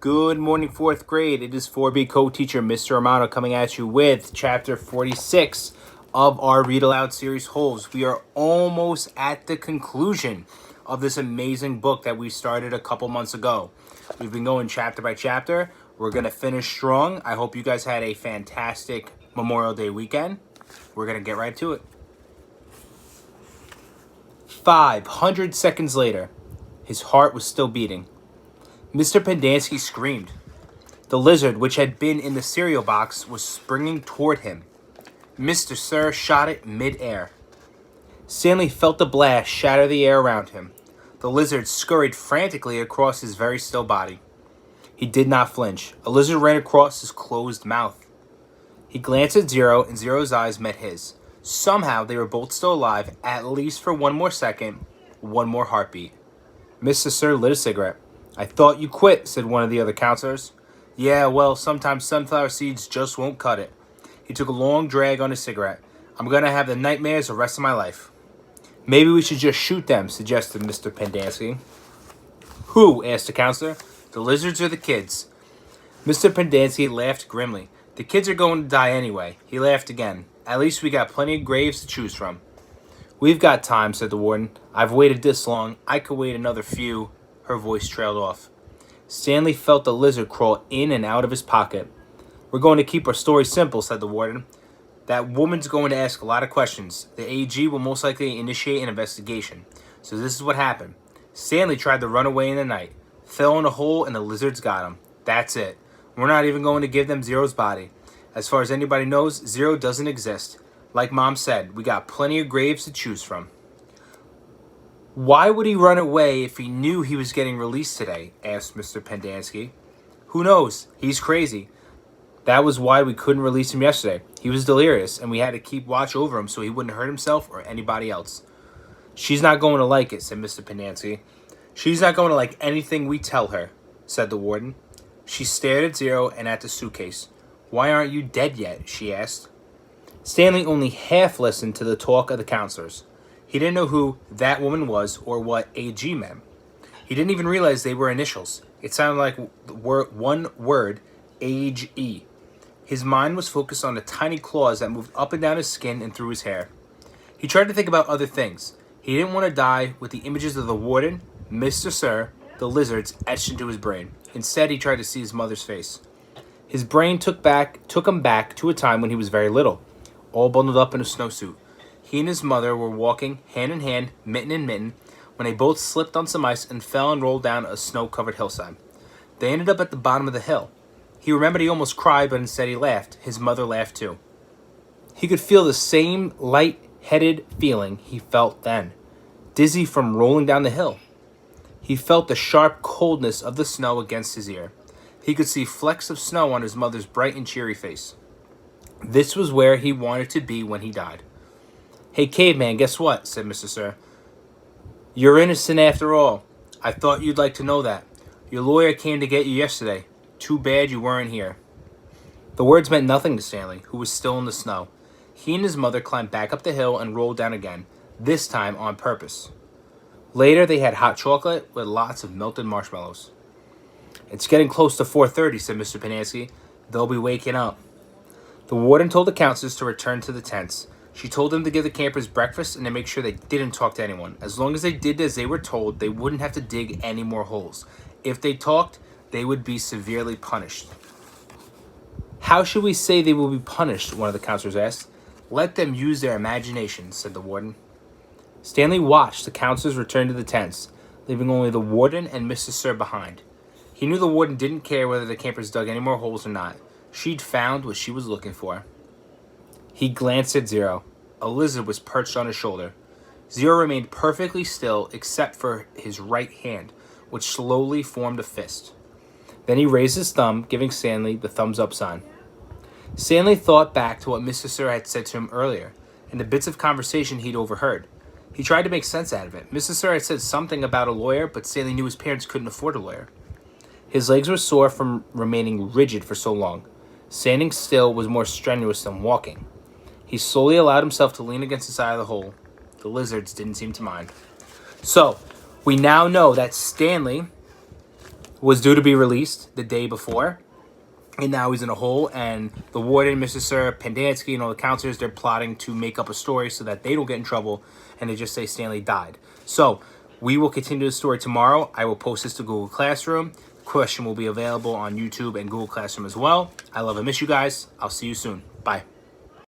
Good morning, 4th grade. It is 4B co-teacher Mr. Romano coming at you with Chapter 46 of our Read Aloud series, Holes. We are almost at the conclusion of this amazing book that we started a couple months ago. We've been going chapter by chapter. We're going to finish strong. I hope you guys had a fantastic Memorial Day weekend. We're going to get right to it. 500 seconds later, his heart was still beating. Mr. Pendanski screamed. The lizard, which had been in the cereal box, was springing toward him. Mr. Sir shot it mid-air. Stanley felt the blast shatter the air around him. The lizard scurried frantically across his very still body. He did not flinch. A lizard ran across his closed mouth. He glanced at Zero, and Zero's eyes met his. Somehow, they were both still alive, at least for one more second, one more heartbeat. Mr. Sir lit a cigarette. I thought you quit, said one of the other counselors. Yeah, well, sometimes sunflower seeds just won't cut it. He took a long drag on his cigarette. I'm going to have the nightmares the rest of my life. Maybe we should just shoot them, suggested Mr. Pendanski. Who? Asked the counselor. The lizards or the kids? Mr. Pendanski laughed grimly. The kids are going to die anyway. He laughed again. At least we got plenty of graves to choose from. We've got time, said the warden. I've waited this long. I could wait another few. Her voice trailed off. Stanley felt the lizard crawl in and out of his pocket. We're going to keep our story simple, said the warden. That woman's going to ask a lot of questions. The AG will most likely initiate an investigation. So this is what happened. Stanley tried to run away in the night. Fell in a hole and the lizards got him. That's it. We're not even going to give them Zero's body. As far as anybody knows, Zero doesn't exist. Like Mom said, we got plenty of graves to choose from. Why would he run away if he knew he was getting released today? Asked Mr. Pendanski. Who knows? He's crazy. That was why we couldn't release him yesterday. He was delirious, and we had to keep watch over him so he wouldn't hurt himself or anybody else. She's not going to like it, said Mr. Pendanski. She's not going to like anything we tell her, said the warden. She stared at Zero and at the suitcase. Why aren't you dead yet? She asked. Stanley only half listened to the talk of the counselors. He didn't know who that woman was or what AG meant. He didn't even realize they were initials. It sounded like one word, AG. His mind was focused on the tiny claws that moved up and down his skin and through his hair. He tried to think about other things. He didn't want to die with the images of the warden, Mr. Sir, the lizards etched into his brain. Instead, he tried to see his mother's face. His brain took him back to a time when he was very little, all bundled up in a snowsuit. He and his mother were walking hand in hand, mitten in mitten, when they both slipped on some ice and fell and rolled down a snow-covered hillside. They ended up at the bottom of the hill. He remembered he almost cried, but instead he laughed. His mother laughed too. He could feel the same light-headed feeling he felt then, dizzy from rolling down the hill. He felt the sharp coldness of the snow against his ear. He could see flecks of snow on his mother's bright and cheery face. This was where he wanted to be when he died. Hey, caveman, guess what? Said Mr. Sir. You're innocent after all. I thought you'd like to know that. Your lawyer came to get you yesterday. Too bad you weren't here. The words meant nothing to Stanley, who was still in the snow. He and his mother climbed back up the hill and rolled down again, this time on purpose. Later, they had hot chocolate with lots of melted marshmallows. It's getting close to 4:30, said Mr. Pendanski. They'll be waking up. The warden told the counselors to return to the tents. She told them to give the campers breakfast and to make sure they didn't talk to anyone. As long as they did as they were told, they wouldn't have to dig any more holes. If they talked, they would be severely punished. How should we say they will be punished? One of the counselors asked. Let them use their imagination, said the warden. Stanley watched the counselors return to the tents, leaving only the warden and Mr. Sir behind. He knew the warden didn't care whether the campers dug any more holes or not. She'd found what she was looking for. He glanced at Zero. A lizard was perched on his shoulder. Zero remained perfectly still except for his right hand, which slowly formed a fist. Then he raised his thumb, giving Stanley the thumbs-up sign. Stanley thought back to what Mr. Sir had said to him earlier, and the bits of conversation he'd overheard. He tried to make sense out of it. Mr. Sir had said something about a lawyer, but Stanley knew his parents couldn't afford a lawyer. His legs were sore from remaining rigid for so long. Standing still was more strenuous than walking. He slowly allowed himself to lean against the side of the hole. The lizards didn't seem to mind. So, we now know that Stanley was due to be released the day before, and now he's in a hole. And the warden, Mr. Sir Pendanski, and all the counselors, they're plotting to make up a story so that they don't get in trouble, and they just say Stanley died. So we will continue the story tomorrow. I will post this to Google Classroom. Question will be available on YouTube and Google Classroom as well. I love and miss you guys. I'll see you soon. Bye.